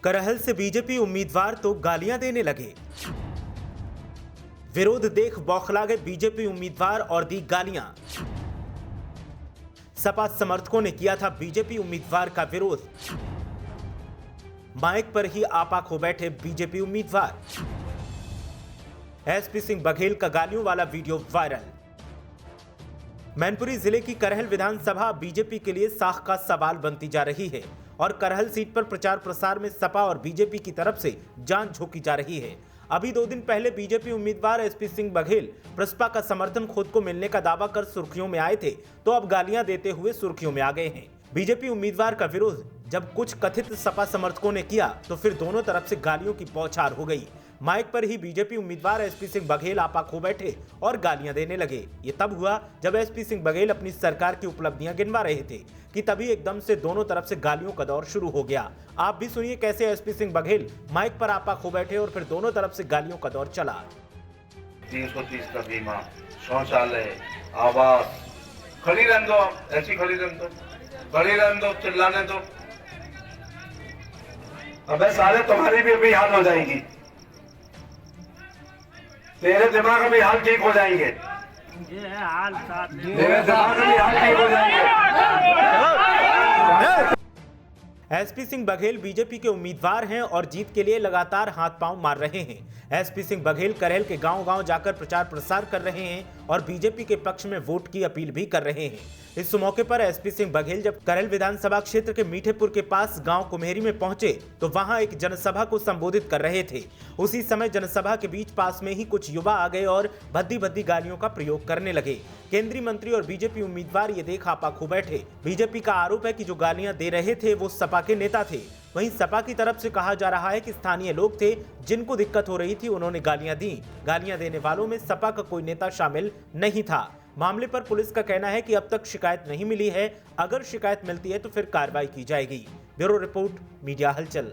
करहल से बीजेपी उम्मीदवार तो गालियां देने लगे। विरोध देख बौखला गए बीजेपी उम्मीदवार और दी गालियां। सपा समर्थकों ने किया था बीजेपी उम्मीदवार का विरोध। माइक पर ही आपा खो बैठे बीजेपी उम्मीदवार। एसपी सिंह बघेल का गालियों वाला वीडियो वायरल। मैनपुरी जिले की करहल विधानसभा बीजेपी के लिए साख का सवाल बनती जा रही है और करहल सीट पर प्रचार प्रसार में सपा और बीजेपी की तरफ से जान झोंकी जा रही है। अभी 2 दिन पहले बीजेपी उम्मीदवार एसपी सिंह बघेल प्रसपा का समर्थन खुद को मिलने का दावा कर सुर्खियों में आए थे, तो अब गालियां देते हुए सुर्खियों में आ गए हैं। बीजेपी उम्मीदवार का विरोध जब कुछ कथित सपा समर्थकों ने किया तो फिर दोनों तरफ से गालियों की बौछार हो गई। माइक पर ही बीजेपी उम्मीदवार एसपी सिंह बघेल आपा खो बैठे और गालियां देने लगे। ये तब हुआ जब एसपी सिंह बघेल अपनी सरकार की उपलब्धियां गिनवा रहे थे कि तभी एकदम से दोनों तरफ से गालियों का दौर शुरू हो गया। आप भी सुनिए कैसे एसपी सिंह बघेल माइक पर आपा खो बैठे और फिर दोनों तरफ से गालियों का दौर चला। 330 का बीमा, शौचालय, आवास, खड़ी रहने दो, ऐसी खड़ी रहने दो, खड़ी रहने दो, चिल्लाने दो। अबे साले तुम्हारी भी हाल हो जाएगी, तेरे दिमाग में हाल ठीक हो जाएंगे, तेरे दिमाग में हाल ठीक हो जाएंगे। एसपी सिंह बघेल बीजेपी के उम्मीदवार हैं और जीत के लिए लगातार हाथ पांव मार रहे हैं। एसपी सिंह बघेल करहल के गांव-गांव जाकर प्रचार प्रसार कर रहे हैं और बीजेपी के पक्ष में वोट की अपील भी कर रहे हैं। इस मौके पर एसपी सिंह बघेल जब करहल विधानसभा क्षेत्र के मीठेपुर के पास गांव कुम्हेरी में पहुंचे तो वहां एक जनसभा को संबोधित कर रहे थे। उसी समय जनसभा के बीच पास में ही कुछ युवा आ गए और भद्दी भद्दी गालियों का प्रयोग करने लगे। केंद्रीय मंत्री और बीजेपी उम्मीदवार ये देख आपा खो बैठे। बीजेपी का आरोप है कि जो गालियां दे रहे थे वो सपा के नेता थे। वहीं सपा की तरफ से कहा जा रहा है कि स्थानीय लोग थे जिनको दिक्कत हो रही थी, उन्होंने गालियां दी। गालियां देने वालों में सपा का कोई नेता शामिल नहीं था। मामले पर पुलिस का कहना है कि अब तक शिकायत नहीं मिली है। अगर शिकायत मिलती है तो फिर कार्रवाई की जाएगी। ब्यूरो रिपोर्ट, मीडिया हलचल।